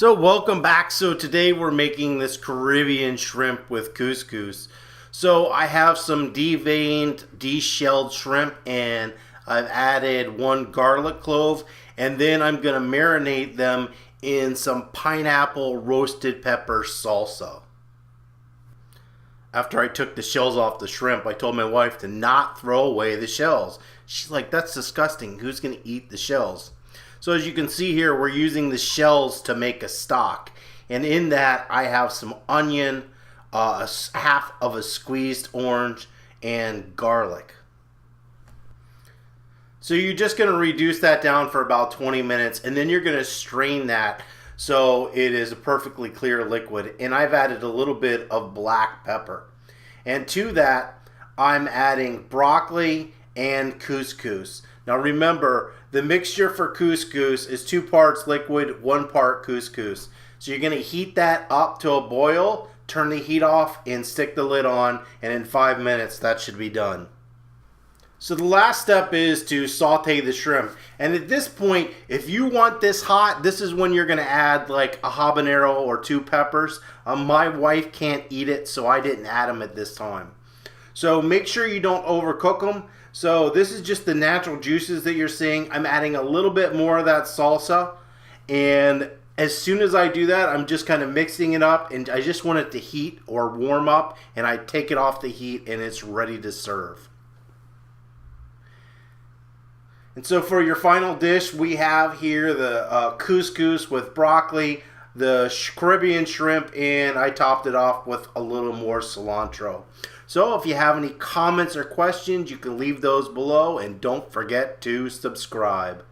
So welcome back. So today we're making this Caribbean shrimp with couscous. So I have some deveined, deshelled shrimp, and I've added one garlic clove, and then I'm going to marinate them in some pineapple roasted pepper salsa. After I took the shells off the shrimp, I told my wife to not throw away the shells. She's like, "That's disgusting. Who's going to eat the shells?" So as you can see here, we're using the shells to make a stock. And in that, I have some onion, half of a squeezed orange, and garlic. So you're just going to reduce that down for about 20 minutes, and then you're going to strain that so it is a perfectly clear liquid. And I've added a little bit of black pepper. And to that, I'm adding broccoli and couscous. Now remember, the mixture for couscous is 2 parts liquid, 1 part couscous. So you're going to heat that up to a boil, turn the heat off, and stick the lid on, and in 5 minutes that should be done. So the last step is to saute the shrimp. And at this point, if you want this hot, this is when you're going to add like a habanero or 2 peppers. My wife can't eat it, so I didn't add them at this time. So make sure you don't overcook them. So this is just the natural juices that you're seeing. I'm adding a little bit more of that salsa. And as soon as I do that, I'm just kind of mixing it up. And I just want it to heat or warm up. And I take it off the heat and it's ready to serve. And so for your final dish, we have here the couscous with broccoli, the Caribbean shrimp, and I topped it off with a little more cilantro. So if you have any comments or questions, you can leave those below, and don't forget to subscribe.